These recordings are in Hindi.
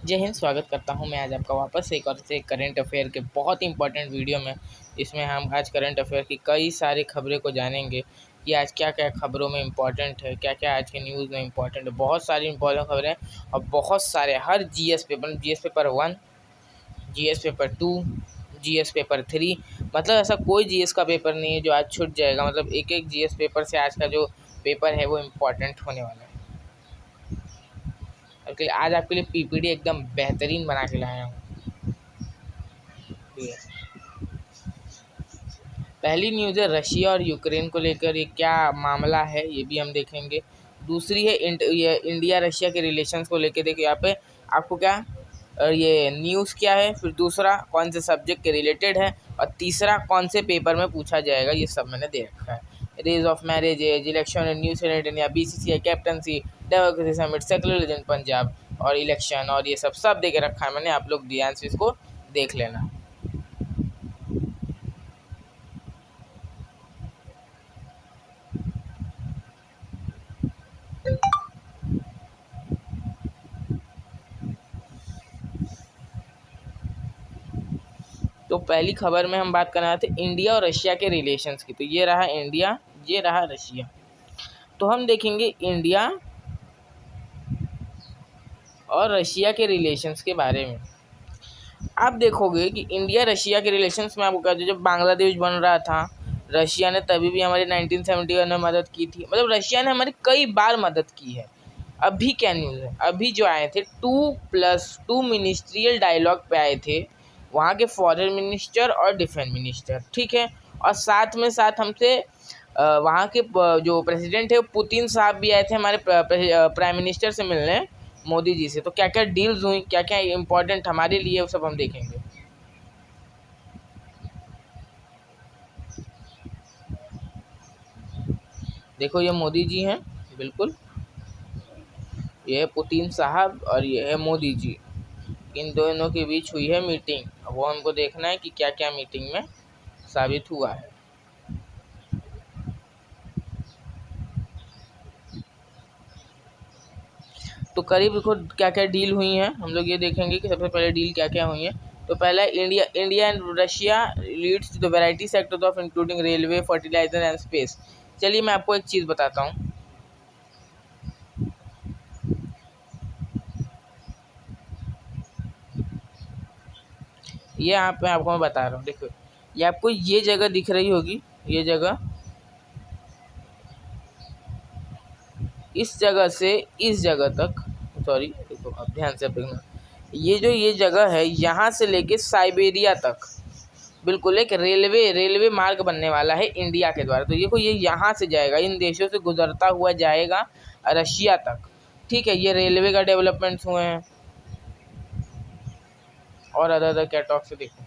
जय हिंद। स्वागत करता हूं मैं आज आपका वापस से एक और से करंट अफेयर के बहुत ही इंपॉर्टेंट वीडियो में। इसमें हम आज करंट अफेयर की कई सारी खबरें को जानेंगे कि आज क्या क्या खबरों में इंपॉर्टेंट है, क्या क्या आज के न्यूज़ में इंपॉर्टेंट है। बहुत सारी इंपॉर्टेंट खबरें हैं और बहुत सारे हर GS paper 1, GS paper 2, GS paper 3, मतलब ऐसा कोई जीएस का पेपर नहीं है जो आज छूट जाएगा। मतलब एक एक जीएस पेपर से आज का जो पेपर है वो इम्पोर्टेंट होने वाला है। आज आपके लिए पीपीटी एकदम बेहतरीन बना के लाया हूँ। पहली न्यूज़ है रशिया और यूक्रेन को लेकर, ये क्या मामला है ये भी हम देखेंगे। दूसरी है ये इंडिया रशिया के रिलेशंस को लेकर। देखिए यहाँ पे आपको क्या ये न्यूज़ क्या है, फिर दूसरा कौन से सब्जेक्ट के रिलेटेड है और तीसरा कौन से पेपर में पूछा जाएगा, ये सब मैंने दे रखा है। Raise of marriage age, election in new senate India, BCCI captaincy, democracy summit, secularism Punjab और इलेक्शन, और ये सब दे के रखा है मैंने। आप लोग ध्यान से इसको देख लेना। तो पहली खबर में हम बात कर रहे थे इंडिया और रशिया के रिलेशंस की। तो ये रहा इंडिया, ये रहा रशिया। तो हम देखेंगे इंडिया और रशिया के रिलेशंस के बारे में। आप देखोगे कि इंडिया रशिया के रिलेशंस में आपको क्या, जब बांग्लादेश बन रहा था रशिया ने तभी भी हमारी 1971 में मदद की थी। मतलब रशिया ने हमारी कई बार मदद की है। अभी क्या न्यूज़ है, अभी जो आए थे 2+2 मिनिस्ट्रियल डायलॉग पे आए थे वहाँ के फॉरेन मिनिस्टर और डिफेंस मिनिस्टर, ठीक है। और साथ में साथ हमसे वहाँ के जो प्रेसिडेंट है पुतिन साहब भी आए थे हमारे प्राइम मिनिस्टर से मिलने, मोदी जी से। तो क्या क्या डील्स हुई, क्या क्या इम्पोर्टेंट हमारे लिए, वो सब हम देखेंगे। देखो ये मोदी जी हैं, बिल्कुल ये है पुतिन साहब और ये है मोदी जी। इन दोनों के बीच हुई है मीटिंग। अब वो हमको देखना है कि क्या क्या मीटिंग में साबित हुआ है। तो करीब देखो क्या क्या डील हुई हैं, हम लोग ये देखेंगे कि सबसे पहले डील क्या क्या हुई है। तो पहला India and Russia leads to the variety sector of including railway, fertiliser and space. चलिए मैं आपको एक चीज़ बताता हूँ। ये यहाँ पे आपको मैं बता रहा हूँ, देखो ये आपको ये जगह दिख रही होगी, ये जगह, इस जगह से इस जगह तक, सॉरी देखो अब ध्यान से देखना, ये जगह है यहाँ से लेके साइबेरिया तक बिल्कुल एक रेलवे मार्ग बनने वाला है इंडिया के द्वारा। तो देखो ये यहाँ से जाएगा, इन देशों से गुजरता हुआ जाएगा रशिया तक, ठीक है। ये रेलवे का डेवलपमेंट्स हुए हैं और अदर कैटॉग से देखो।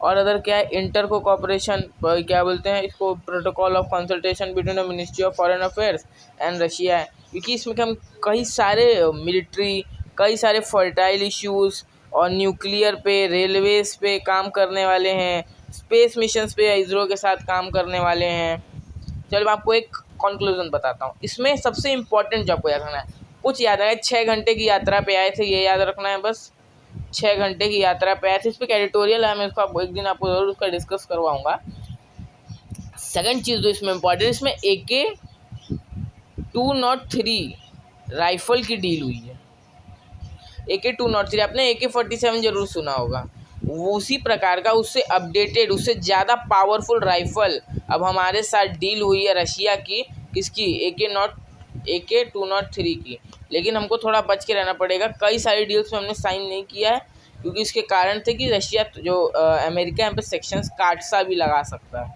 और अदर क्या है, इंटर को कॉपरेशन, क्या बोलते हैं इसको, protocol of consultation between the ministry of foreign affairs and Russia है। क्योंकि इसमें हम कई सारे मिलिट्री, कई सारे फर्टाइल इश्यूज़ और न्यूक्लियर पे, रेलवेज पे काम करने वाले हैं, स्पेस मिशंस पे इसरो के साथ काम करने वाले हैं। चलो मैं आपको एक कंक्लूजन बताता हूँ। इसमें सबसे इम्पोर्टेंट जो आपको याद रखना है, कुछ याद है, 6 घंटे की यात्रा पे आए थे, ये याद रखना है बस। 6 घंटे की यात्रा पे आए थे। इस पर एडिटोरियल है, मैं इसको एक दिन आपको ज़रूर उसका डिस्कस करवाऊंगा। सेकंड चीज़ जो इसमें इम्पोर्टेंट, इसमें AK-203 राइफल की डील हुई है। AK-203, आपने AK-47 जरूर सुना होगा, वो उसी प्रकार का, उससे अपडेटेड, उससे ज़्यादा पावरफुल राइफल अब हमारे साथ डील हुई है रशिया की। किसकी? AK-203 की। लेकिन हमको थोड़ा बच के रहना पड़ेगा, कई सारी डील्स में हमने साइन नहीं किया है, क्योंकि इसके कारण थे कि रशिया जो अमेरिका यहाँ पे सेक्शंस काट सा भी लगा सकता है।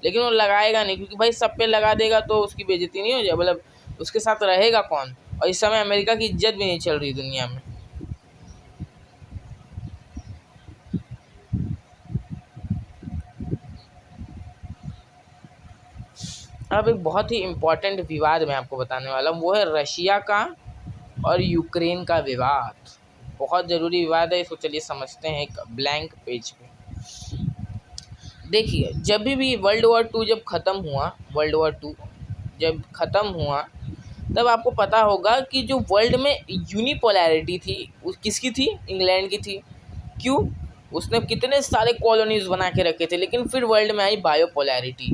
लेकिन वो लगाएगा नहीं, क्योंकि भाई सब पे लगा देगा तो उसकी बेइज्जती नहीं हो जाए, मतलब उसके साथ रहेगा कौन। और इस समय अमेरिका की इज्जत भी नहीं चल रही दुनिया में। अब एक बहुत ही इम्पोर्टेंट विवाद मैं आपको बताने वाला हूँ, वो है रशिया का और यूक्रेन का विवाद। बहुत ज़रूरी विवाद है, इसको चलिए समझते हैं एक ब्लैंक पेज पे। देखिए, जब भी वर्ल्ड वॉर 2 जब ख़त्म हुआ, वर्ल्ड वॉर 2 जब ख़त्म हुआ, तब आपको पता होगा कि जो वर्ल्ड में यूनिपोलैरिटी थी, उस किसकी थी? इंग्लैंड की थी। क्यों? उसने कितने सारे कॉलोनीज़ बना के रखे थे, लेकिन फिर वर्ल्ड में आई बायोपोलैरिटी।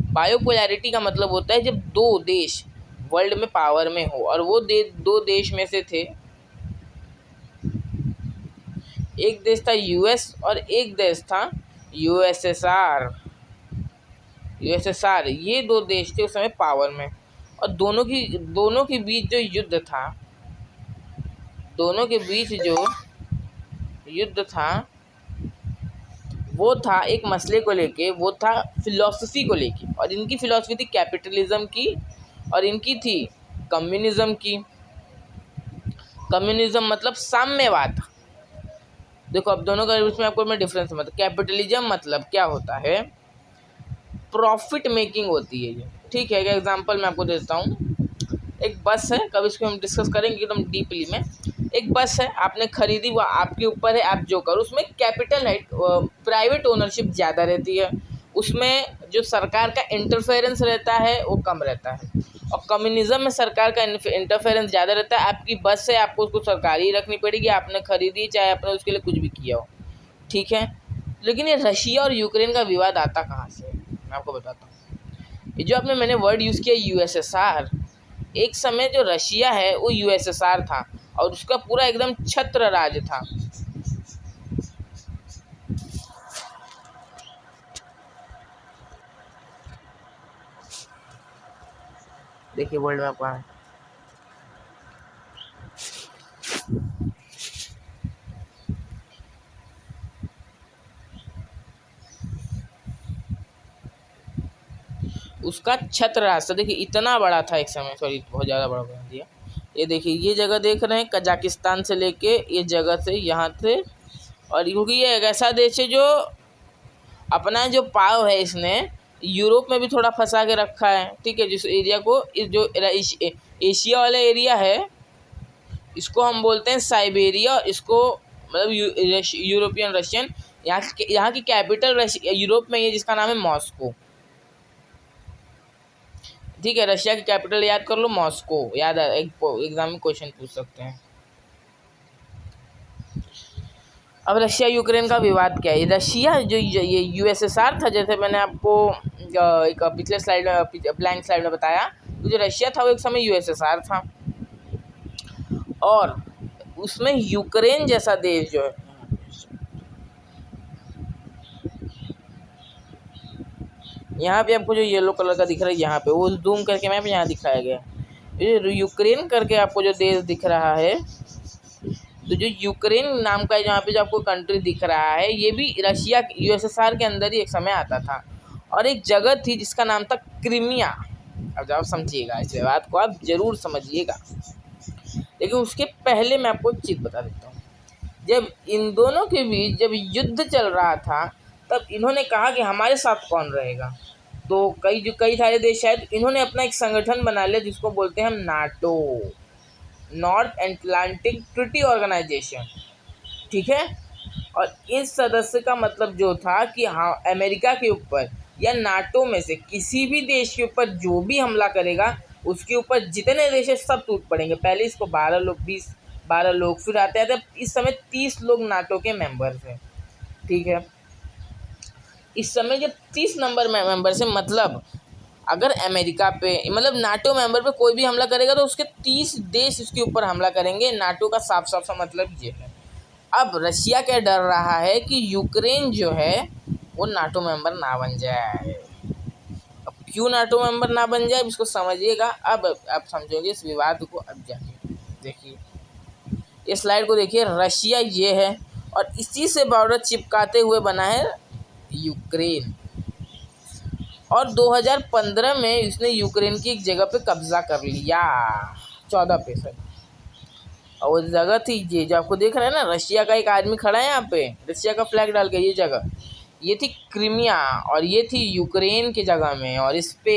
बायोपोलैरिटी का मतलब होता है जब दो देश वर्ल्ड में पावर में हो, और वो दो देश में से थे, एक देश था यूएस और एक देश था यूएसएसआर। यूएसएसआर, ये दो देश थे उस समय पावर में, और दोनों के बीच जो युद्ध था, दोनों के बीच जो युद्ध था वो था एक मसले को लेके, वो था फिलॉसफी को लेके। और इनकी फिलॉसफी थी कैपिटलिज्म की, और इनकी थी कम्युनिज्म की। कम्युनिज्म मतलब साम्यवाद। देखो, अब दोनों का उसमें आपको मैं डिफरेंस मतलब, कैपिटलिज्म मतलब क्या होता है? प्रॉफिट मेकिंग होती है ये, ठीक है। एक एग्जांपल मैं आपको देता हूँ। एक बस है, कभी इसको हम डिस्कस करेंगे एकदम डीपली में। एक बस है, आपने खरीदी, वो आपके ऊपर है, आप जो करो। उसमें कैपिटल है, प्राइवेट ओनरशिप ज़्यादा रहती है, उसमें जो सरकार का इंटरफेरेंस रहता है वो कम रहता है। और कम्युनिज्म में सरकार का इंटरफेरेंस ज़्यादा रहता है। आपकी बस है, आपको उसको सरकारी ही रखनी पड़ेगी, आपने खरीदी चाहे आपने उसके लिए कुछ भी किया हो, ठीक है। लेकिन ये रशिया और यूक्रेन का विवाद आता कहाँ से? मैं आपको बताता हूँ। ये जो मैंने वर्ड यूज़ किया यूएसएसआर, एक समय जो रशिया है वो यूएसएसआर था, और उसका पूरा एकदम छत्र राज था। देखिए वर्ल्ड मैप कहाँ है। उसका छत्र राज था। देखिए इतना बड़ा था एक समय, सॉरी बहुत ज़्यादा बड़ा बना दिया। ये देखिए, ये जगह देख रहे हैं, कजाकिस्तान से लेके ये जगह से यहाँ से, और क्योंकि ये एक ऐसा देश है जो अपना जो पाव है इसने यूरोप में भी थोड़ा फंसा के रखा है, ठीक है। जिस एरिया को, इस जो एशिया वाला एरिया है, इसको हम बोलते हैं साइबेरिया। इसको मतलब यूरोपियन रशियन। यहाँ की कैपिटल यूरोप में है, जिसका नाम है मॉस्को, ठीक है। रशिया की कैपिटल याद कर लो, मॉस्को। याद है, एक एग्जाम में क्वेश्चन पूछ सकते हैं। अब रशिया यूक्रेन का विवाद क्या है? रशिया जो ये यूएसएसआर था, जैसे मैंने आपको एक पिछले स्लाइड में, ब्लैंक स्लाइड में बताया, तो जो रशिया था वो एक समय यूएसएसआर था, और उसमें यूक्रेन जैसा देश जो है, यहाँ पे आपको जो येलो कलर का दिख रहा है, यहाँ पे वो जूम करके मैप यहाँ दिखाया गया है। ये यूक्रेन करके आपको जो देश दिख रहा है, तो जो यूक्रेन नाम का जहाँ पे जो आपको कंट्री दिख रहा है, ये भी रशिया यूएसएसआर के अंदर ही एक समय आता था। और एक जगह थी जिसका नाम था क्रीमिया। अब आप समझिएगा, इस बात को आप ज़रूर समझिएगा। लेकिन उसके पहले मैं आपको एक चीज़ बता देता हूँ। जब इन दोनों के बीच जब युद्ध चल रहा था, तब इन्होंने कहा कि हमारे साथ कौन रहेगा। तो कई सारे देश शायद इन्होंने अपना एक संगठन बना लिया, जिसको बोलते हैं हम NATO, North Atlantic Treaty Organisation, ठीक है। और इस सदस्य का मतलब जो था कि हाँ, अमेरिका के ऊपर या नाटो में से किसी भी देश के ऊपर जो भी हमला करेगा, उसके ऊपर जितने देश है सब टूट पड़ेंगे। पहले इसको 12 लोग, 12 लोग, फिर आते आते इस समय 30 लोग नाटो के मेंबर्स हैं, ठीक है। इस समय जब 30 नंबर मेंबर्स हैं, मतलब अगर अमेरिका पे, मतलब नाटो मेंबर पे कोई भी हमला करेगा तो उसके 30 देश उसके ऊपर हमला करेंगे। नाटो का साफ साफ सा मतलब ये है। अब रशिया क्या डर रहा है कि यूक्रेन जो है वो नाटो मेंबर ना बन जाए। अब क्यों नाटो मेंबर ना बन जाए इसको समझिएगा। अब आप समझोगे इस विवाद को। अब जाइए देखिए, इस स्लाइड को देखिए। रशिया ये है, और इसी से बॉर्डर चिपकाते हुए बना है यूक्रेन। और 2015 में इसने यूक्रेन की एक जगह पे कब्जा कर लिया, 14%। और वो जगह थी ये जो आपको देख रहे हैं ना, रशिया का एक आदमी खड़ा है यहाँ पे, रशिया का फ्लैग डाल के। ये जगह ये थी क्रीमिया, और ये थी यूक्रेन की जगह में। और इस पे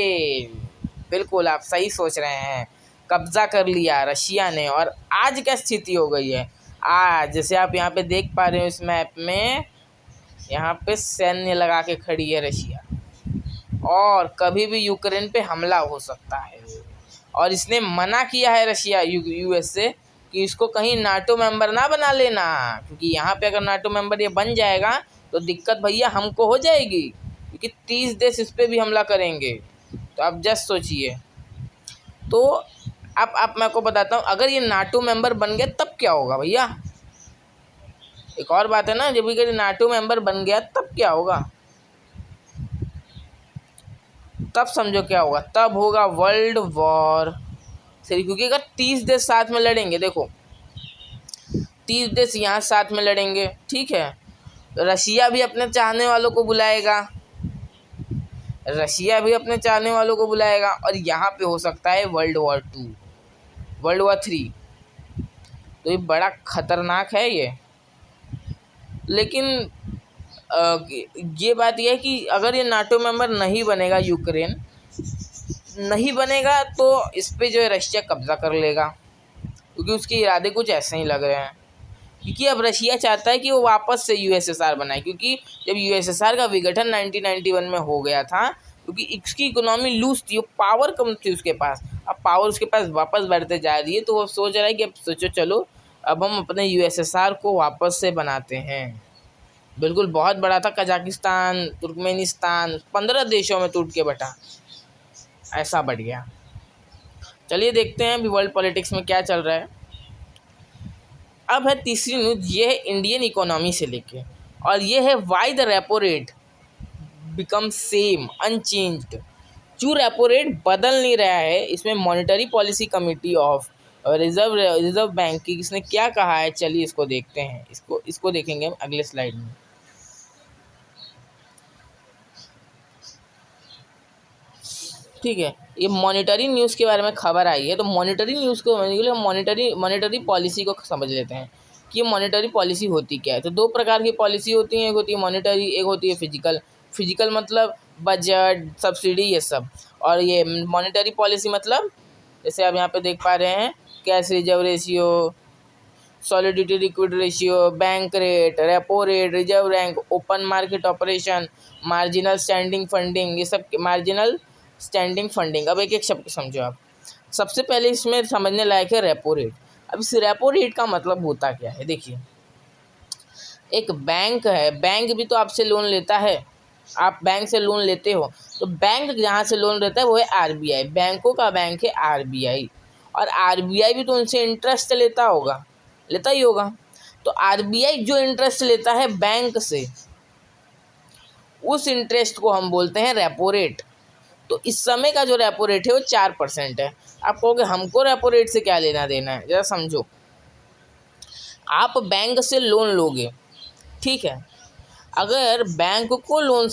बिल्कुल आप सही सोच रहे हैं, कब्जा कर लिया रशिया ने। और आज क्या स्थिति हो गई है, आज जैसे आप यहाँ पे देख पा रहे हो इस मैप में, यहाँ पे सैन्य लगा के खड़ी है रशिया, और कभी भी यूक्रेन पे हमला हो सकता है। और इसने मना किया है रशिया यूएस से कि इसको कहीं नाटो मेंबर ना बना लेना, क्योंकि यहाँ पे अगर नाटो मेंबर ये बन जाएगा तो दिक्कत भैया हमको हो जाएगी, क्योंकि 30 देश इस पर भी हमला करेंगे। तो आप जस्ट सोचिए। तो अब आप मैं आपको बताता हूँ, अगर ये नाटो मेंबर बन गया तब क्या होगा भैया। एक और बात है ना, जब भी नाटो मेंबर बन गया तब क्या होगा, तब समझो क्या होगा, तब होगा वर्ल्ड वॉर 3। क्योंकि अगर 30 देश साथ में लड़ेंगे, देखो 30 देश यहाँ साथ में लड़ेंगे, ठीक है, रशिया भी अपने चाहने वालों को बुलाएगा, रशिया भी अपने चाहने वालों को बुलाएगा, और यहाँ पे हो सकता है वर्ल्ड वॉर 2, वर्ल्ड वॉर 3। तो ये बड़ा खतरनाक है ये। लेकिन ये बात यह है कि अगर ये नाटो मेंबर नहीं बनेगा, यूक्रेन नहीं बनेगा, तो इस पे जो है रशिया कब्जा कर लेगा, क्योंकि उसके इरादे कुछ ऐसे ही लग रहे हैं। क्योंकि अब रशिया चाहता है कि वो वापस से यूएसएसआर बनाए, क्योंकि जब यूएसएसआर का विघटन 1991 में हो गया था, क्योंकि इसकी इकोनॉमी लूज थी, पावर कम थी उसके पास, अब पावर उसके पास वापस बढ़ते जा रही है, तो वो सोच रहा है कि अब सोचो चलो अब हम अपने यूएसएसआर को वापस से बनाते हैं। बिल्कुल बहुत बड़ा था, कजाकिस्तान, तुर्कमेनिस्तान, 15 देशों में टूट के बटा, ऐसा बढ़ गया। चलिए देखते हैं अभी वर्ल्ड पॉलिटिक्स में क्या चल रहा है। अब है तीसरी न्यूज़, ये है इंडियन इकोनॉमी से लेके, और ये है why the repo rate become same unchanged. जो रेपो रेट बदल नहीं रहा है, इसमें monetary policy committee of reserve bank की इसने क्या कहा है, चलिए इसको देखते हैं। इसको देखेंगे हम अगले स्लाइड में। ठीक है, ये मॉनेटरी न्यूज़ के बारे में खबर आई है, तो मॉनेटरी न्यूज़ को हम मॉनेटरी पॉलिसी को समझ लेते हैं कि ये मॉनेटरी पॉलिसी होती क्या है। तो दो प्रकार की पॉलिसी होती हैं, एक होती है मॉनेटरी, एक होती है फिजिकल। फिजिकल मतलब बजट, सब्सिडी, ये सब। और ये मॉनेटरी पॉलिसी मतलब जैसे आप यहाँ पे देख पा रहे हैं, cash reserve ratio, solidity liquid ratio, bank rate, repo rate, reserve rank, open market operation, marginal standing funding, ये सब मार्जिनल स्टैंडिंग फंडिंग। अब एक एक शब्द समझो आप। सबसे पहले इसमें समझने लायक है रेपो रेट। अब इस रेपो रेट का मतलब होता क्या है, देखिए एक बैंक है, बैंक भी तो आपसे लोन लेता है, आप बैंक से लोन लेते हो, तो बैंक जहाँ से लोन लेता है वो है आरबीआई, बैंकों का बैंक है आरबीआई, और आरबीआई भी तो उनसे इंटरेस्ट लेता ही होगा। तो आरबीआई जो इंटरेस्ट लेता है बैंक से, उस इंटरेस्ट को हम बोलते हैं रेपो रेट। तो इस समय का जो रेपो रेट है वो 4% है। आप कहोगे हमको रेपो रेट से क्या लेना देना है, जरा समझो। आप बैंक से लोन लोगे, ठीक है, अगर बैंक को लोन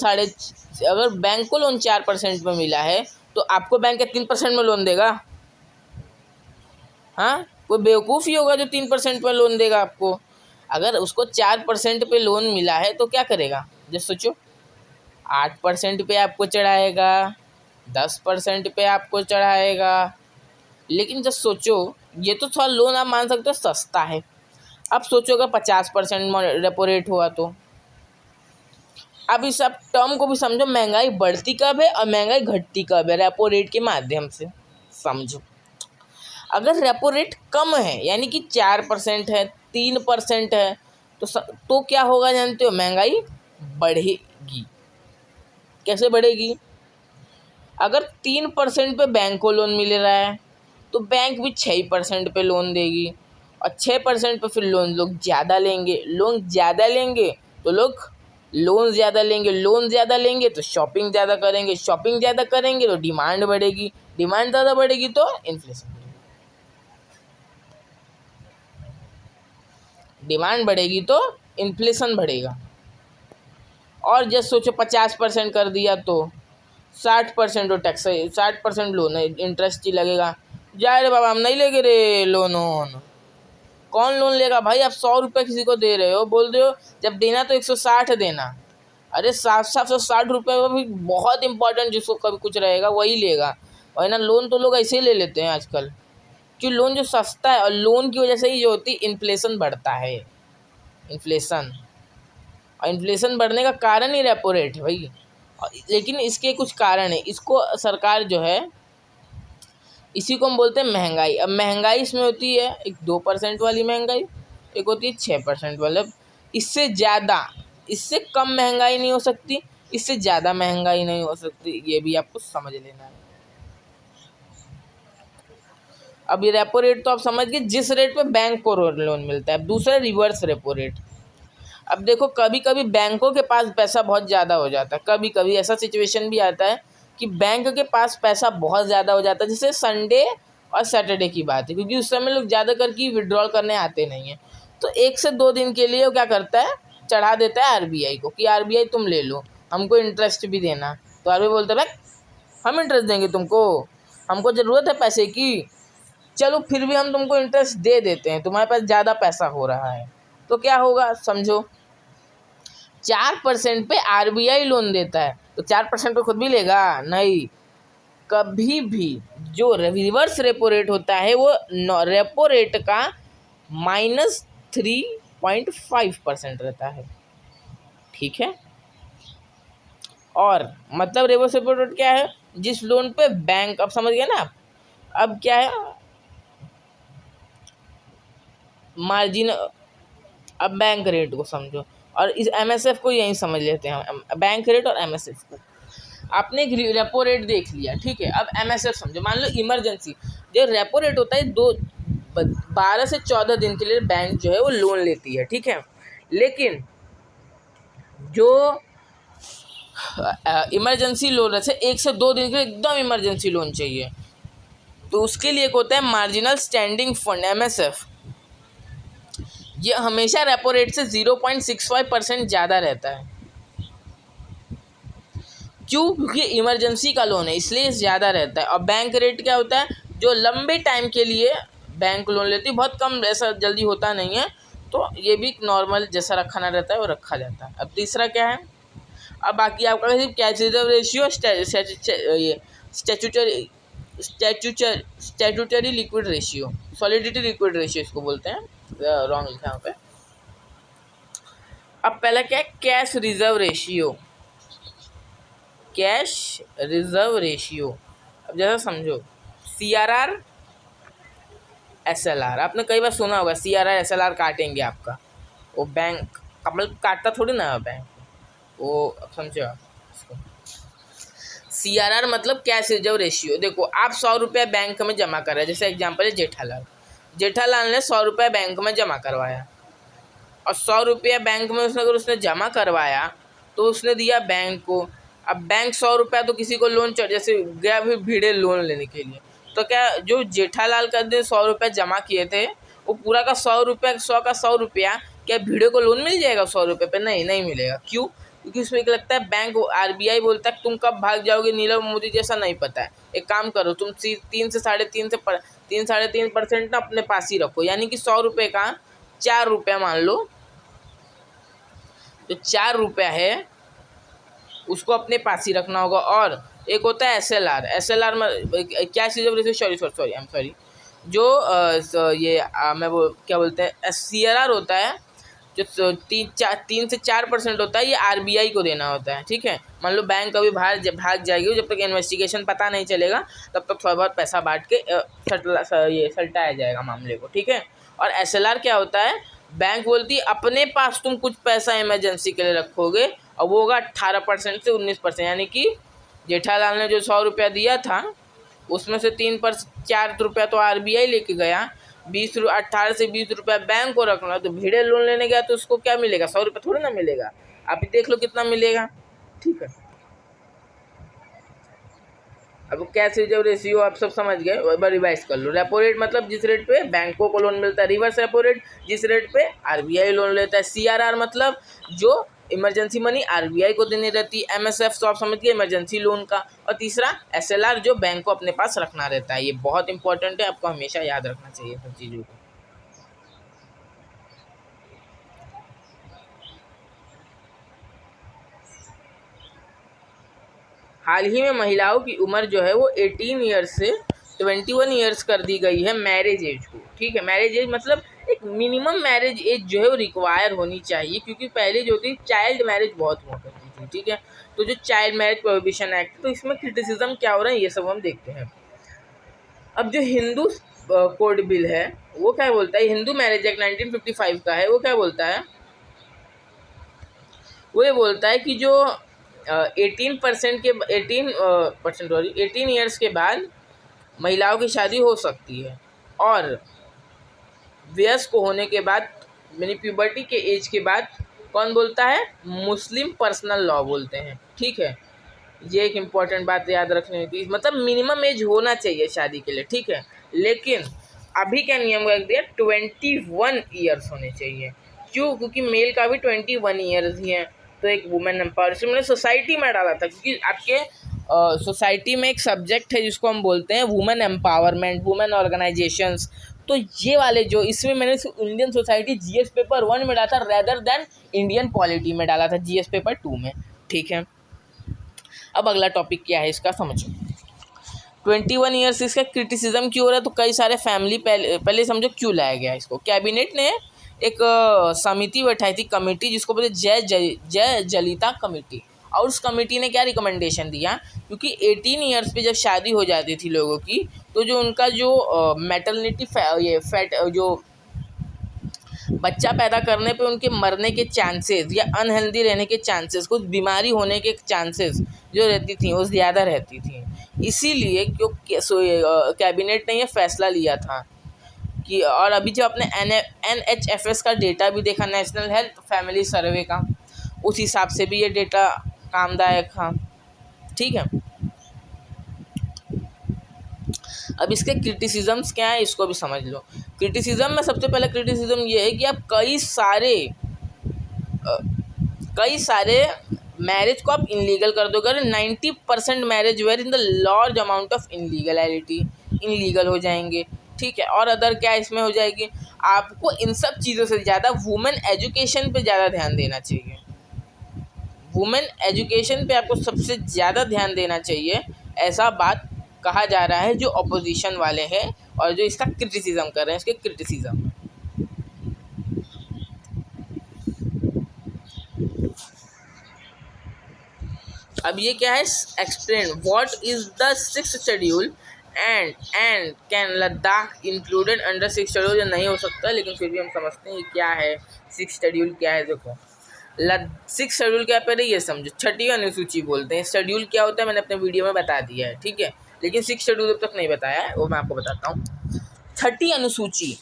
4% में मिला है, तो आपको बैंक 3% में लोन देगा? हाँ, कोई बेवकूफ़ ही होगा जो 3% में लोन देगा आपको। अगर उसको 4% पे लोन मिला है तो क्या करेगा, जब सोचो 8% पे आपको चढ़ाएगा, 10% पे आपको चढ़ाएगा। लेकिन जब सोचो, ये तो थोड़ा लोन आप मान सकते हो सस्ता है। अब सोचो अगर 50% रेपो रेट हुआ तो। अब इस सब टर्म को भी समझो, महंगाई बढ़ती कब है और महंगाई घटती कब है, रेपो रेट के माध्यम से समझो। अगर रेपो रेट कम है, यानी कि 4% है, 3% है, तो क्या होगा जानते हो, महंगाई बढ़ेगी। कैसे बढ़ेगी? अगर 3% पे बैंक को लोन मिल रहा है, तो बैंक भी 6% पे लोन देगी, और 6% पे फिर लोग ज़्यादा लेंगे, तो लोग लोन ज़्यादा लेंगे तो शॉपिंग ज़्यादा करेंगे तो डिमांड बढ़ेगी, डिमांड ज़्यादा बढ़ेगी तो इन्फ्लेशन बढ़ेगी, डिमांड बढ़ेगी तो इन्फ्लेशन बढ़ेगा। और जब सोचो 50% कर दिया तो 60% तो टैक्स, 60% लोन इंटरेस्ट ही लगेगा। जा रे बाबा, हम नहीं लेंगे रे लोन। कौन लोन लेगा भाई? आप 100 रुपये किसी को दे रहे हो, बोल रहे हो जब देना तो 160 देना। अरे 760 रुपये में भी बहुत इंपॉर्टेंट जिसको कभी कुछ रहेगा वही लेगा, और ना लोन तो लोग ऐसे ही ले लेते हैं आजकल, कि लोन जो सस्ता है, और लोन की वजह से ही जो होती है इन्फ्लेशन बढ़ता है, इन्फ्लेशन। और इन्फ्लेशन बढ़ने का कारण ही रेपो रेट है भाई। लेकिन इसके कुछ कारण है, इसको सरकार जो है, इसी को हम बोलते हैं महंगाई। अब महंगाई इसमें होती है एक 2% वाली महंगाई, एक होती है 6% मतलब इससे ज़्यादा, इससे कम महंगाई नहीं हो सकती, इससे ज़्यादा महंगाई नहीं हो सकती, ये भी आपको समझ लेना है। अब ये रेपो रेट तो आप समझ गए, जिस रेट पे बैंक को लोन मिलता है। अब दूसरा रिवर्स रेपो रेट। अब देखो कभी कभी बैंकों के पास पैसा बहुत ज़्यादा हो जाता है, कभी कभी ऐसा सिचुएशन भी आता है कि बैंक के पास पैसा बहुत ज़्यादा हो जाता है, जैसे संडे और सैटरडे की बात है, क्योंकि उस समय लोग ज़्यादा करके विड्रॉल करने आते नहीं हैं। तो 1 से 2 दिन के लिए वो क्या करता है, चढ़ा देता है आरबीआई को कि आरबीआई तुम ले लो, हमको इंटरेस्ट भी देना। तो आरबीआई बोलता है भाई हम इंटरेस्ट देंगे तुमको, हमको ज़रूरत है पैसे की, चलो फिर भी हम तुमको इंटरेस्ट दे देते हैं, तुम्हारे पास ज़्यादा पैसा हो रहा है। तो क्या होगा समझो, 4% पे आरबीआई लोन देता है, तो 4% पे खुद भी लेगा नहीं। कभी भी जो रिवर्स रेपो रेट होता है वो रेपो रेट का -3.5% रहता है, ठीक है। और मतलब रिवर्स रेपो रेट क्या है, जिस लोन पे बैंक, अब समझ गए ना आप। अब क्या है मार्जिन, अब बैंक रेट को समझो और इस एमएसएफ को यहीं समझ लेते हैं, बैंक रेट और एमएसएफ को। आपने एक रेपो रेट देख लिया, ठीक है। अब एमएसएफ समझो, मान लो इमरजेंसी, जो रेपो रेट होता है 12 से 14 दिन के लिए बैंक जो है वो लोन लेती है, ठीक है। लेकिन जो इमरजेंसी लोन है, 1 से 2 दिन के लिए एकदम इमरजेंसी लोन चाहिए, तो उसके लिए एक होता है मार्जिनल स्टैंडिंग फंड, एमएसएफ। ये हमेशा रेपो रेट से 0.65% ज़्यादा रहता है। क्यों? क्योंकि इमरजेंसी का लोन है इसलिए ज़्यादा रहता है। और बैंक रेट क्या होता है, जो लंबे टाइम के लिए बैंक लोन लेती है, बहुत कम, ऐसा जल्दी होता नहीं है, तो ये भी नॉर्मल जैसा रखना रहता है वो रखा जाता है। अब तीसरा क्या है, अब बाकी आपका कैश रिजर्व रेशियो, ये statutory liquid ratio, solidity liquid ratio इसको बोलते हैं, रॉन्ग लिखा यहाँ पे। अब पहला क्या है, cash reserve ratio, cash reserve ratio. अब जैसा समझो CRR SLR, आपने कई बार सुना होगा CRR SLR काटेंगे आपका, वो बैंक कमल काटता थोड़ी ना बैंक, वो अब समझो आप इसको। CRR मतलब कैश रिजर्व रेशियो। देखो आप 100 रुपये बैंक में जमा कर रहे हैं, जैसे एग्जांपल है जेठालाल ने 100 रुपये बैंक में जमा करवाया, और 100 रुपया बैंक में उसने जमा करवाया तो उसने दिया बैंक को। अब बैंक 100 रुपया तो किसी को लोन जैसे गया फिर भिड़े लोन लेने के लिए, तो क्या जो जेठालाल का 100 रुपया जमा किए थे वो पूरा का 100 रुपया, 100 का 100 रुपया क्या भिड़े को लोन मिल जाएगा 100 रुपये पे? नहीं मिलेगा। क्यों? क्योंकि उसमें एक लगता है बैंक, आरबीआई बोलता है तुम कब भाग जाओगे नीरव मोदी जैसा नहीं पता है, एक काम करो तुम 3 से 3.5% ना अपने पास ही रखो, यानी कि 100 रुपये का 4 रुपया मान लो, जो 4 रुपया है उसको अपने पास ही रखना होगा। और एक होता है SLR में कैश रिजर्व रेशियो, सॉरी जो ये मैं वो क्या बोलते हैं CRR होता है, जो 3 से 4% होता है, ये आरबीआई को देना होता है, ठीक है। मान लो बैंक कभी भाग जाएगी, जब तक इन्वेस्टिगेशन पता नहीं चलेगा तब तक थोड़ा बहुत पैसा बांट के सलटाया जाएगा मामले को, ठीक है। और SLR क्या होता है, बैंक बोलती है अपने पास तुम कुछ पैसा इमरजेंसी के लिए रखोगे, और वो होगा 18% से 19%, यानी कि जेठालाल ने जो 100 रुपया दिया था उसमें से 4 रुपया तो आरबीआई लेके गया, 18 से 20 रुपया बैंक को रखना। तो भिड़े लोन लेने गया तो उसको क्या मिलेगा, 100 रुपया थोड़ी ना मिलेगा, आप ही देख लो कितना मिलेगा, ठीक है। अब कैश रिजर्व रेशियो आप सब समझ गए, एक बार रिवाइज कर लो। रेपो रेट मतलब जिस रेट पे बैंकों को लोन मिलता है, रिवर्स रेपो रेट जिस रेट पे आरबीआई लोन लेता है, CRR मतलब जो इमरजेंसी मनी आरबीआई को देनी रहती है, MSF तो आप समझ गए इमरजेंसी लोन का, और तीसरा SLR जो बैंक को अपने पास रखना रहता है। ये बहुत इंपॉर्टेंट है, आपको हमेशा याद रखना चाहिए सब चीज़ों को। हाल ही में महिलाओं की उम्र जो है वो 18 ईयर्स से 21 ईयर्स कर दी गई है, मैरिज एज को, ठीक है। मैरिज एज मतलब एक मिनिमम मैरिज एज जो है वो रिक्वायर होनी चाहिए, क्योंकि पहले जो थी चाइल्ड मैरिज बहुत हुआ करती थी, ठीक है। तो जो चाइल्ड मैरिज प्रोहिबिशन एक्ट, तो इसमें क्रिटिसिज्म क्या हो रहा है ये सब हम देखते हैं। अब जो हिंदू कोड बिल है वो क्या बोलता है, हिंदू मैरिज एक्ट 1955 का है, वो क्या बोलता है, वो ये बोलता है कि जो 18 ईयर्स के बाद महिलाओं की शादी हो सकती है, और वयस्क होने के बाद यानी प्यूबर्टी के एज के बाद कौन बोलता है, मुस्लिम पर्सनल लॉ बोलते हैं, ठीक है। ये एक इम्पॉर्टेंट बात याद रखने की, मतलब मिनिमम एज होना चाहिए शादी के लिए, ठीक है। लेकिन अभी क्या नियम रख दिया, 21 ईयर्स होने चाहिए। क्यों, क्योंकि मेल का भी 21 ईयर्स ही है। तो एक वुमेन एम्पावरमेंट मैंने सोसाइटी में डाला था, क्योंकि आपके सोसाइटी में एक सब्जेक्ट है जिसको हम बोलते हैं वुमेन एम्पावरमेंट, वुमेन ऑर्गेनाइजेशंस। तो ये वाले जो इसमें मैंने इंडियन सोसाइटी जीएस पेपर 1 में डाला था रेदर देन इंडियन पॉलिटी में डाला था जीएस पेपर 2 में, ठीक है। अब अगला टॉपिक क्या है इसका समझो। 21 ईयर्स इसका क्रिटिसिज्म क्यों हो रहा है, तो कई सारे फैमिली पहले समझो क्यों लाया गया इसको। कैबिनेट ने एक समिति बैठाई थी, कमेटी, जिसको बोलते जय जलिता कमेटी। और उस कमेटी ने क्या रिकमेंडेशन दिया, क्योंकि 18 ईयर्स पे जब शादी हो जाती थी लोगों की, तो जो उनका जो मैटरनिटी जो बच्चा पैदा करने पे उनके मरने के चांसेस या अनहेल्दी रहने के चांसेस, कुछ बीमारी होने के चांसेस जो रहती थी वो ज़्यादा रहती थी। इसीलिए क्योंकि कैबिनेट ने ये फैसला लिया था कि, और अभी जो अपने NHFS का डेटा भी देखा, नेशनल हेल्थ फैमिली सर्वे का, उस हिसाब से भी ये डेटा कामदायक था, ठीक है। अब इसके क्रिटिसिज्म्स क्या है इसको भी समझ लो। क्रिटिसिज्म में सबसे पहला क्रिटिसिज्म ये है कि आप कई सारे मैरिज को आप इनलीगल कर दोगे। 90% marriage were in the large amount of illegal हो जाएंगे, ठीक है। और अदर क्या इसमें हो जाएगी, आपको इन सब चीज़ों से ज़्यादा वुमेन एजुकेशन पे ज़्यादा ध्यान देना चाहिए। वुमेन एजुकेशन पे आपको सबसे ज़्यादा ध्यान देना चाहिए, ऐसा बात कहा जा रहा है जो अपोजिशन वाले हैं और जो इसका क्रिटिसिज्म कर रहे हैं, इसके क्रिटिसिज्म। अब ये क्या है, explain what is the 6th schedule and can Ladakh included under 6th schedule. ये नहीं हो सकता, लेकिन फिर भी हम समझते हैं क्या है 6th शेड्यूल क्या है। देखो 6th शेड्यूल क्या, पहले ये समझो, 6ठी अनुसूची बोलते हैं। शेड्यूल क्या होता है मैंने अपने वीडियो में बता दिया है, ठीक है, लेकिन 6th शेड्यूल अब तक नहीं बताया है, वो मैं आपको बताता हूँ। 6ठी अनुसूची,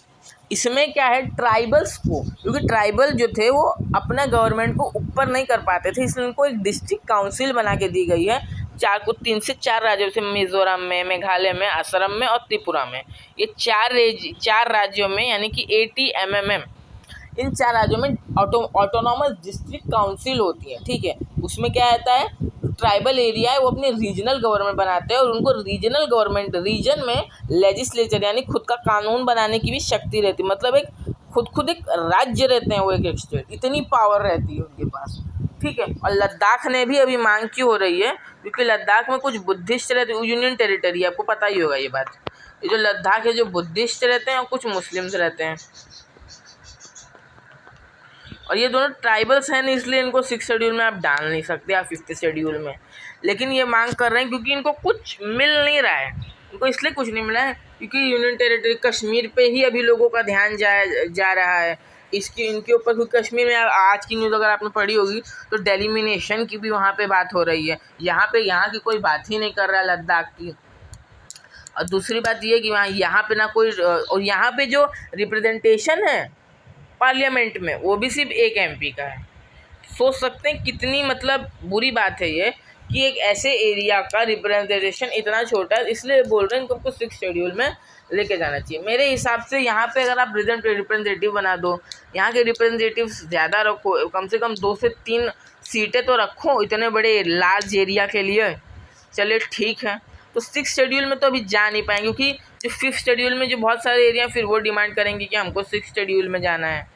इसमें क्या है, ट्राइबल्स को, क्योंकि ट्राइबल जो थे वो अपना गवर्नमेंट को ऊपर नहीं कर पाते थे, इसलिए उनको एक डिस्ट्रिक्ट काउंसिल बना के दी गई है 3 से 4 राज्यों से, मिजोरम में, मेघालय में, असम में और त्रिपुरा में। ये 4 राज्यों में, यानी कि ATMMM, इन 4 राज्यों में ऑटोनॉमस डिस्ट्रिक्ट काउंसिल होती है, ठीक है। उसमें क्या रहता है, ट्राइबल एरिया है वो अपने रीजनल गवर्नमेंट बनाते हैं, और उनको रीजनल गवर्नमेंट, रीजन में लेजिस्लेचर यानी खुद का कानून बनाने की भी शक्ति रहती है। मतलब एक खुद एक राज्य रहते हैं वो, एक स्टेट, इतनी पावर रहती है उनके पास, ठीक है। और लद्दाख ने भी अभी मांग क्यों हो रही है, क्योंकि लद्दाख में कुछ बुद्धिस्ट रहते हैं, यूनियन टेरिटरी है, आपको पता ही होगा ये बात। ये जो लद्दाख है, जो बुद्धिस्ट रहते हैं और कुछ मुस्लिम्स रहते हैं, और ये दोनों ट्राइबल्स हैं, इसलिए इनको 6th शेड्यूल में आप डाल नहीं सकते, आप 5th शेड्यूल में। लेकिन ये मांग कर रहे हैं क्योंकि इनको कुछ मिल नहीं रहा है, इनको इसलिए कुछ नहीं मिला है क्योंकि यूनियन टेरिटरी कश्मीर पे ही अभी लोगों का ध्यान जा रहा है इसके इनके ऊपर। क्योंकि कश्मीर में आज की न्यूज़ अगर आपने पढ़ी होगी तो डेलिमिनेशन की भी वहाँ पे बात हो रही है, यहाँ की कोई बात ही नहीं कर रहा है लद्दाख की। और दूसरी बात ये कि यहाँ पे ना कोई, और यहाँ पे जो रिप्रेजेंटेशन है पार्लियामेंट में वो भी सिर्फ एक MP का है। सोच सकते हैं कितनी मतलब बुरी बात है ये कि एक ऐसे एरिया का रिप्रेजेंटेशन इतना छोटा है, इसलिए बोल रहे हैं इनको 6th शेड्यूल में लेके जाना चाहिए। मेरे हिसाब से यहाँ पे अगर आप रिप्रेजेंटेटिव बना दो, यहाँ के रिप्रेजेंटेटिव ज़्यादा रखो, कम से कम 2 से 3 सीटें तो रखो इतने बड़े लार्ज एरिया के लिए, चलिए ठीक है। तो 6th शेड्यूल में तो अभी जा नहीं पाएंगे, क्योंकि जो 5th शेड्यूल में जो बहुत सारे एरिया फिर वो डिमांड करेंगे कि हमको 6th शेड्यूल में जाना है।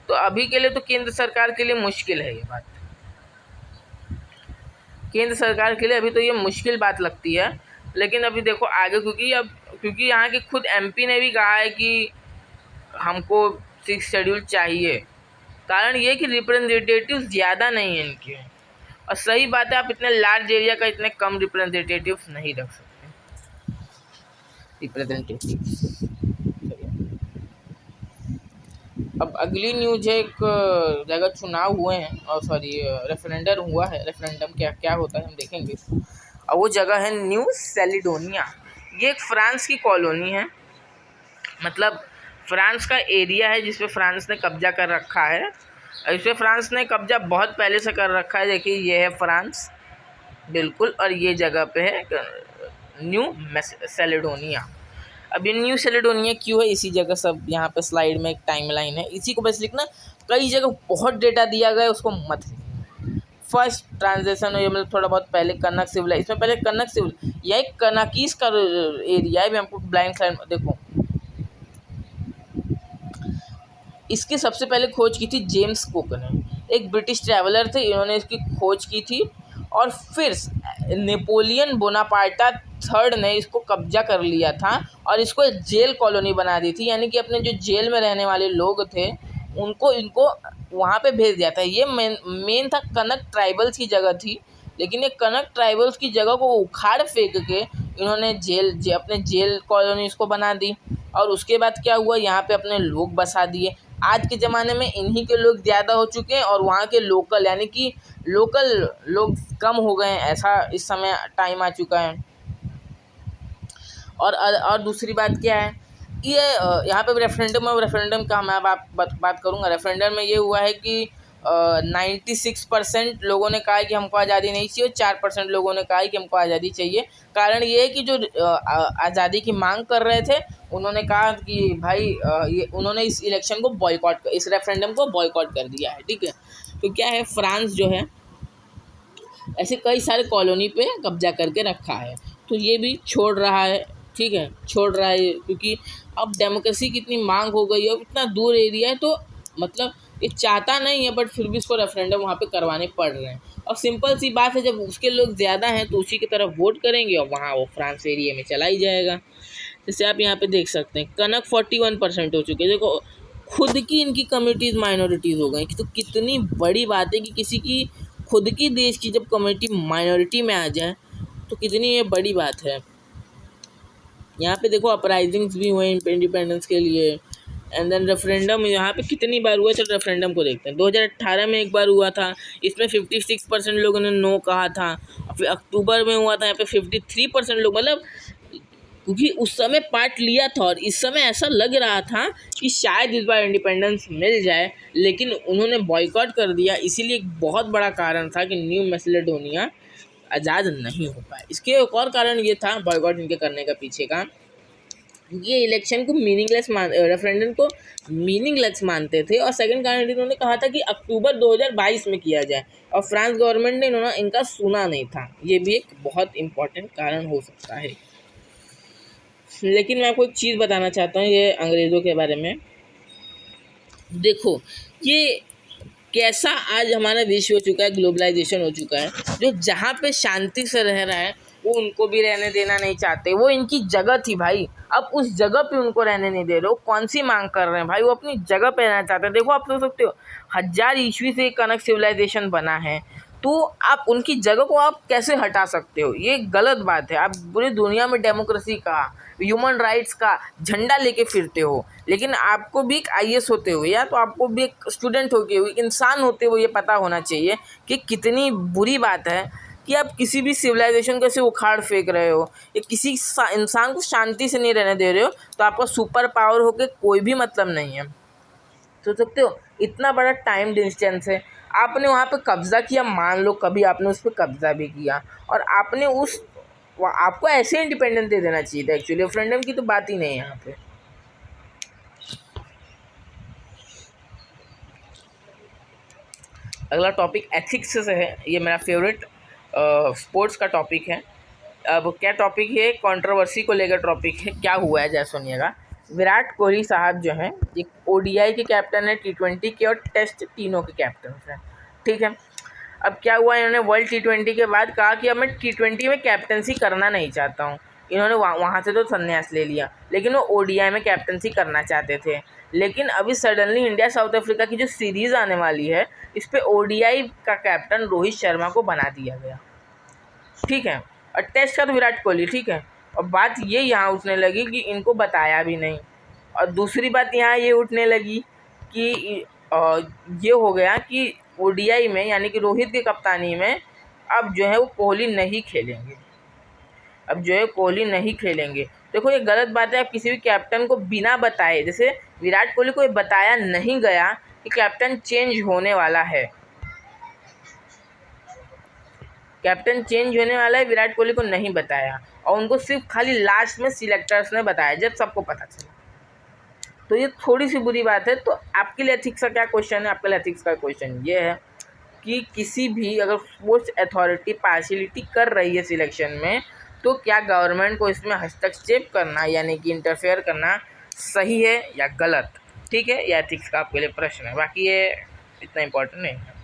तो अभी के लिए तो केंद्र सरकार के लिए मुश्किल है ये बात, केंद्र सरकार के लिए अभी तो ये मुश्किल बात लगती है। लेकिन अभी देखो आगे, क्योंकि यहाँ के खुद MP ने भी कहा है कि हमको सिक्स शेड्यूल चाहिए। कारण ये कि रिप्रेजेंटेटिव ज़्यादा नहीं है इनके, और सही बात है आप इतने लार्ज एरिया का इतने कम रिप्रेजेंटेटिव नहीं रख सकते रिप्रेजेंटेटिव। अब अगली न्यूज है, एक जगह चुनाव हुए हैं और सॉरी रेफरेंडम हुआ है। रेफरेंडम क्या क्या होता है हम देखेंगे। और वो जगह है न्यू सेलेडोनिया। ये एक फ्रांस की कॉलोनी है, मतलब फ्रांस का एरिया है जिसपे फ्रांस ने कब्जा कर रखा है। इस पर फ्रांस ने कब्जा बहुत पहले से कर रखा है। देखिए ये है फ्रांस बिल्कुल, और ये जगह पे है न्यू सेलेडोनिया। अब ये न्यू सेलेडोनिया क्यों है इसी जगह, सब यहाँ पे स्लाइड में एक टाइमलाइन है, इसी को बस लिखना। कई जगह बहुत डेटा दिया गया है, उसको मत लिखना। फर्स्ट ट्रांजेक्शन ये मतलब थोड़ा बहुत पहले कनक सिविल है, इसमें पहले कनक सिविल, यह एक कनाकीस का एरिया है। हमको ब्लाइंड स्लाइड देखो, इसकी सबसे पहले खोज की थी जेम्स कुक ने, एक ब्रिटिश ट्रैवलर थे, इन्होंने इसकी खोज की थी। और फिर नेपोलियन बोनापार्टा थर्ड ने इसको कब्जा कर लिया था और इसको एक जेल कॉलोनी बना दी थी, यानी कि अपने जो जेल में रहने वाले लोग थे उनको इनको वहाँ पे भेज दिया था। ये मेन था कनक ट्राइबल्स की जगह थी, लेकिन ये कनक ट्राइबल्स की जगह को उखाड़ फेंक के इन्होंने अपने जेल कॉलोनी इसको बना दी। और उसके बाद क्या हुआ, यहाँ पे अपने लोग बसा दिए। आज के ज़माने में इन्हीं के लोग ज़्यादा हो चुके हैं और वहाँ के लोकल यानी कि लोकल लोग कम हो गए हैं, ऐसा इस समय टाइम आ चुका है। और दूसरी बात क्या है, ये यहाँ पे रेफरेंडम का मैं बात करूँगा। रेफरेंडम में ये हुआ है कि 96% लोगों ने कहा है कि हमको आज़ादी नहीं चाहिए, 4% लोगों ने कहा है कि हमको आज़ादी चाहिए। कारण ये है कि जो आज़ादी की मांग कर रहे थे उन्होंने कहा कि भाई उन्होंने इस इलेक्शन को इस रेफरेंडम को बॉयकॉट कर दिया है। ठीक है, तो क्या है, फ्रांस जो है ऐसे कई सारे कॉलोनी पे कब्जा करके रखा है, तो ये भी छोड़ रहा है। ठीक है, छोड़ रहा है क्योंकि अब डेमोक्रेसी की इतनी मांग हो गई है, इतना दूर एरिया है, तो मतलब ये चाहता नहीं है, बट फिर भी इसको रेफरेंडम वहाँ पे करवाने पड़ रहे हैं। और सिंपल सी बात है, जब उसके लोग ज़्यादा हैं तो उसी की तरफ वोट करेंगे और वहाँ वो फ्रांस एरिया में चला ही जाएगा। जैसे आप यहाँ पे देख सकते हैं कनक 41% हो चुके हैं। देखो खुद की इनकी कम्युनिटीज़ माइनॉरिटीज़ हो गई, तो कितनी बड़ी बात है कि किसी की खुद की देश की जब कम्युनिटी माइनॉरिटी में आ जाए तो कितनी ये बड़ी बात है। यहाँ पे देखो अपराइजिंग्स भी हुए इंडिपेंडेंस के लिए। एंड देन रेफरेंडम यहाँ पे कितनी बार हुआ, चलो रेफरेंडम को देखते हैं। 2018 में एक बार हुआ था, इसमें 56% लोगों ने नो कहा था। फिर अक्टूबर में हुआ था, यहाँ पे 53% लोग, मतलब क्योंकि उस समय पार्ट लिया था और इस समय ऐसा लग रहा था कि शायद इस बार इंडिपेंडेंस मिल जाए, लेकिन उन्होंने बॉयकॉट कर दिया। इसीलिए एक बहुत बड़ा कारण था कि न्यू मैसेडोनिया आज़ाद नहीं हो पाए। इसके एक और कारण ये था बॉयकॉट इनके करने का पीछे का, ये इलेक्शन को रेफरेंडम को मीनिंगलेस मानते थे। और सेकंड कारण इन्होंने कहा था कि अक्टूबर 2022 में किया जाए, और फ्रांस गवर्नमेंट ने इनका सुना नहीं था। ये भी एक बहुत इम्पोर्टेंट कारण हो सकता है। लेकिन मैं आपको एक चीज़ बताना चाहता हूँ ये अंग्रेज़ों के बारे में। देखो ये कैसा आज हमारा विश्व हो चुका है, ग्लोबलाइजेशन हो चुका है। जो जहाँ पे शांति से रह रहा है वो उनको भी रहने देना नहीं चाहते। वो इनकी जगह थी भाई, अब उस जगह पे उनको रहने नहीं दे रहे हो। कौन सी मांग कर रहे हैं भाई, वो अपनी जगह पे रहना चाहते हैं। देखो आप सोच सकते हो 1000 ईस्वी से कनक सिविलाइजेशन बना है, तो आप उनकी जगह को आप कैसे हटा सकते हो, ये गलत बात है। आप पूरी दुनिया में डेमोक्रेसी का, ह्यूमन राइट्स का झंडा लेके फिरते हो, लेकिन आपको भी एक IAS होते हुए या तो आपको भी एक स्टूडेंट होते हुए, इंसान होते हुए ये पता होना चाहिए कि कितनी बुरी बात है कि आप किसी भी सिविलाइजेशन को ऐसे उखाड़ फेंक रहे हो या किसी इंसान को शांति से नहीं रहने दे रहे हो, तो आपका सुपर पावर होके कोई भी मतलब नहीं है। सोच सकते हो इतना बड़ा टाइम डिस्टेंस है, आपने वहाँ पे कब्ज़ा किया, मान लो कभी आपने उस पर कब्ज़ा भी किया, और आपने आपको ऐसे इंडिपेंडेंस दे देना चाहिए था। एक्चुअली रेफरेंडम की तो बात ही नहीं है यहाँ पे। अगला टॉपिक एथिक्स से है, ये मेरा फेवरेट स्पोर्ट्स का टॉपिक है। अब क्या टॉपिक है, कंट्रोवर्सी को लेकर टॉपिक है। क्या हुआ है जरा सुनिएगा। विराट कोहली साहब जो हैं ये ODI के कैप्टन है, T20 के और टेस्ट तीनों के कैप्टन हैं। ठीक है, अब क्या हुआ, इन्होंने वर्ल्ड T20 के बाद कहा कि अब मैं T20 में कैप्टनसी करना नहीं चाहता हूँ। इन्होंने वहाँ से तो संन्यास ले लिया, लेकिन वो ओडीआई में कैप्टनसी करना चाहते थे। लेकिन अभी सडनली इंडिया साउथ अफ्रीका की जो सीरीज़ आने वाली है, इस पे ओडीआई का कैप्टन रोहित शर्मा को बना दिया गया, ठीक है। और टेस्ट का तो विराट कोहली, ठीक है। और बात ये यहाँ उठने लगी कि इनको बताया भी नहीं। और दूसरी बात यहाँ ये उठने लगी कि ये हो गया कि ओडीआई में यानी कि रोहित की कप्तानी में अब जो है वो कोहली नहीं खेलेंगे, अब जो है कोहली नहीं खेलेंगे। देखो ये गलत बात है, आप किसी भी कैप्टन को बिना बताए, जैसे विराट कोहली को बताया नहीं गया कि कैप्टन चेंज होने वाला है, कैप्टन चेंज होने वाला है, विराट कोहली को नहीं बताया और उनको सिर्फ खाली लास्ट में सिलेक्टर्स ने बताया जब सबको पता चला। तो ये थोड़ी सी बुरी बात है। तो आपके लिए एथिक्स का क्या क्वेश्चन है? आपके लिए एथिक्स का क्वेश्चन ये है कि किसी भी अगर स्पोर्ट्स अथॉरिटी पार्शियलिटी कर रही है सिलेक्शन में, तो क्या गवर्नमेंट को इसमें हस्तक्षेप करना यानी कि इंटरफेयर करना सही है या गलत? ठीक है, ये एथिक्स का आपके लिए प्रश्न है, बाकी ये इतना इम्पोर्टेंट नहीं है।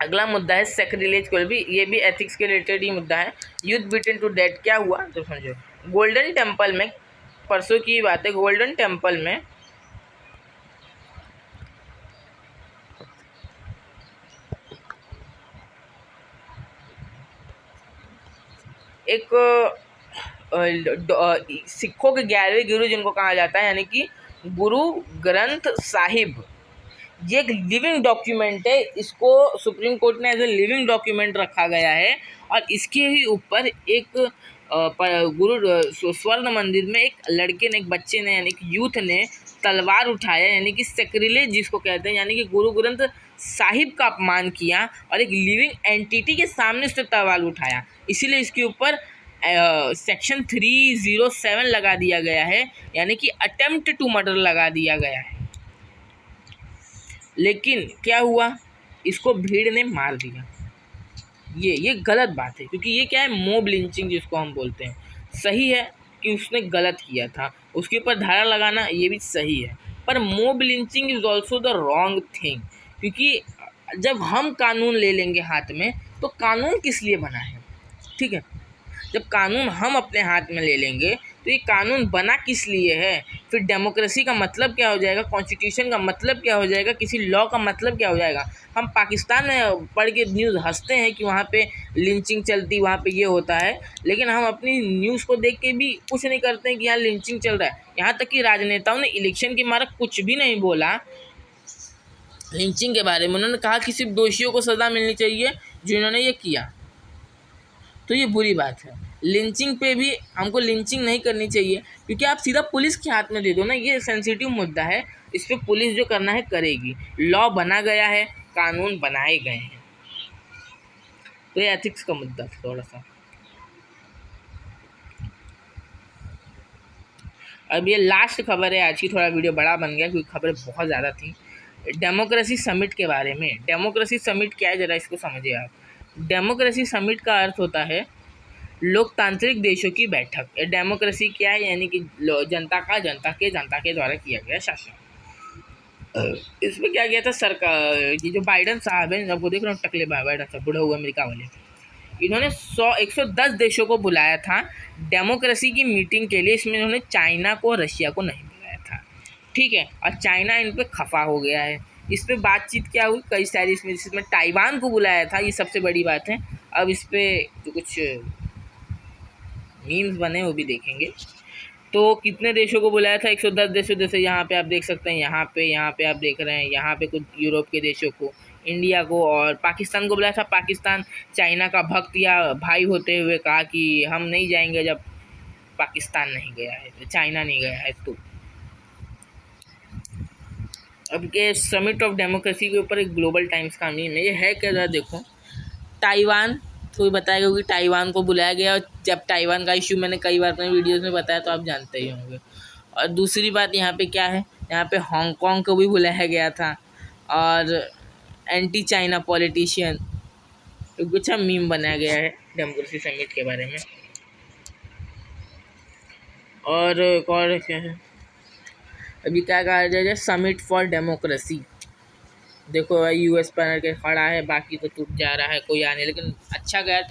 अगला मुद्दा है सैक्रिलेज को भी, ये भी एथिक्स के रिलेटेड ही मुद्दा है। यूथ बीटन टू डेथ, क्या हुआ तो समझो। गोल्डन टेम्पल में, परसों की बात है, गोल्डन टेम्पल में एक सिखों के 11वें गुरु जिनको कहा जाता है यानी कि गुरु ग्रंथ साहिब, ये एक लिविंग डॉक्यूमेंट है, इसको सुप्रीम कोर्ट ने एज ए लिविंग डॉक्यूमेंट रखा गया है। और इसके ही ऊपर एक गुरु स्वर्ण मंदिर में एक लड़के ने, एक बच्चे ने यानी कि यूथ ने तलवार उठाया, यानी कि सैक्रिलेज जिसको कहते हैं, यानी कि गुरु ग्रंथ साहिब का अपमान किया और एक लिविंग एंटिटी के सामने उसने तलवार उठाया। इसीलिए इसके ऊपर सेक्शन 307 लगा दिया गया है, यानी कि अटेम्प्ट टू मर्डर लगा दिया गया है। लेकिन क्या हुआ, इसको भीड़ ने मार दिया। ये गलत बात है, क्योंकि ये क्या है, मॉब लिंचिंग जिसको हम बोलते हैं। सही है कि उसने गलत किया था, उसके ऊपर धारा लगाना ये भी सही है, पर mob lynching is also the wrong thing. क्योंकि जब हम कानून ले लेंगे हाथ में, तो कानून किस लिए बना है? ठीक है, जब कानून हम अपने हाथ में ले लेंगे तो ये कानून बना किस लिए है? फिर डेमोक्रेसी का मतलब क्या हो जाएगा, कॉन्स्टिट्यूशन का मतलब क्या हो जाएगा, किसी लॉ का मतलब क्या हो जाएगा? हम पाकिस्तान में पढ़ के न्यूज़ हंसते हैं कि वहाँ पे लिंचिंग चलती, वहाँ पे ये होता है, लेकिन हम अपनी न्यूज़ को देख के भी कुछ नहीं करते हैं कि यहाँ लिंचिंग चल रहा है। यहाँ तक कि राजनेताओं ने इलेक्शन के मारे कुछ भी नहीं बोला लिंचिंग के बारे में। उन्होंने कहा कि सिर्फ दोषियों को सज़ा मिलनी चाहिए जिन्होंने ये किया। तो ये बुरी बात है। लिंचिंग पे भी हमको लिंचिंग नहीं करनी चाहिए, क्योंकि आप सीधा पुलिस के हाथ में दे दो ना, ये सेंसिटिव मुद्दा है, इस पर पुलिस जो करना है करेगी। लॉ बना गया है, कानून बनाए गए हैं, तो ये एथिक्स का मुद्दा था थोड़ा सा। अब ये लास्ट खबर है आज की, थोड़ा वीडियो बड़ा बन गया क्योंकि खबरें बहुत ज़्यादा थी। डेमोक्रेसी समिट के बारे में। डेमोक्रेसी समिट क्या है, ज़रा इसको समझिए आप। डेमोक्रेसी समिट का अर्थ होता है लोकतांत्रिक देशों की बैठक। डेमोक्रेसी क्या है, यानी कि जनता के द्वारा किया गया शासन। इसमें क्या किया था सरकार, ये जो बाइडन साहब हैं, आपको देख रहे हो टकले बाइडन साहब, बूढ़ा हुआ अमेरिका वाले, इन्होंने 110 देशों को बुलाया था डेमोक्रेसी की मीटिंग के लिए। इसमें इन्होंने चाइना को, रशिया को नहीं बुलाया था, ठीक है। और चाइना इन पर खफा हो गया है। इस पर बातचीत क्या हुई, कई सारी, इसमें ताइवान को बुलाया था, ये सबसे बड़ी बात है। अब इस पर जो कुछ मीम्स बने वो भी देखेंगे। तो कितने देशों को बुलाया था? 110 देशों। जैसे यहाँ पे आप देख सकते हैं, यहाँ पे आप देख रहे हैं, यहाँ पे कुछ यूरोप के देशों को, इंडिया को और पाकिस्तान को बुलाया था। पाकिस्तान चाइना का भक्त या भाई होते हुए कहा कि हम नहीं जाएंगे जब पाकिस्तान नहीं गया है, तो चाइना नहीं गया है। तो अब के समिट ऑफ डेमोक्रेसी के ऊपर एक ग्लोबल टाइम्स का मीम है, ये है क्या, देखो। ताइवान, कोई बताएगा कि ताइवान को बुलाया गया, और जब ताइवान का इशू मैंने कई बार अपने वीडियोस में बताया तो आप जानते ही होंगे। और दूसरी बात यहाँ पे क्या है, यहाँ पे हांगकांग को भी बुलाया गया था, और एंटी चाइना पॉलिटिशियन, तो कुछ मीम बनाया गया है डेमोक्रेसी समिट के बारे में। और एक और क्या है, अभी क्या कहा जाए, समिट फॉर डेमोक्रेसी। देखो भाई यूएस पर के खड़ा है, बाकी तो टूट जा रहा है, कोई आ नहीं, लेकिन अच्छा गया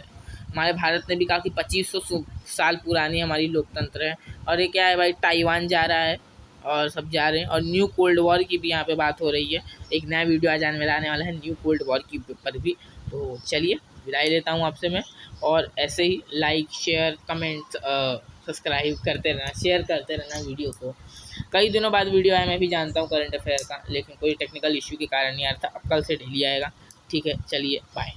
हमारे भारत ने भी कहा कि 2500 साल पुरानी हमारी लोकतंत्र है। और ये क्या है भाई, ताइवान जा रहा है और सब जा रहे हैं। और न्यू कोल्ड वॉर की भी यहाँ पे बात हो रही है। एक नया वीडियो आज आने वाला है न्यू कोल्ड वॉर की पर भी। तो चलिए विदाई लेता हूँ आपसे मैं, और ऐसे ही लाइक शेयर कमेंट सब्सक्राइब करते रहना, शेयर करते रहना वीडियो को। कई दिनों बाद वीडियो आया, मैं भी जानता हूँ करंट अफेयर का, लेकिन कोई टेक्निकल इश्यू के कारण नहीं आ रहा था। अब कल से डेली आएगा। ठीक है, चलिए बाय।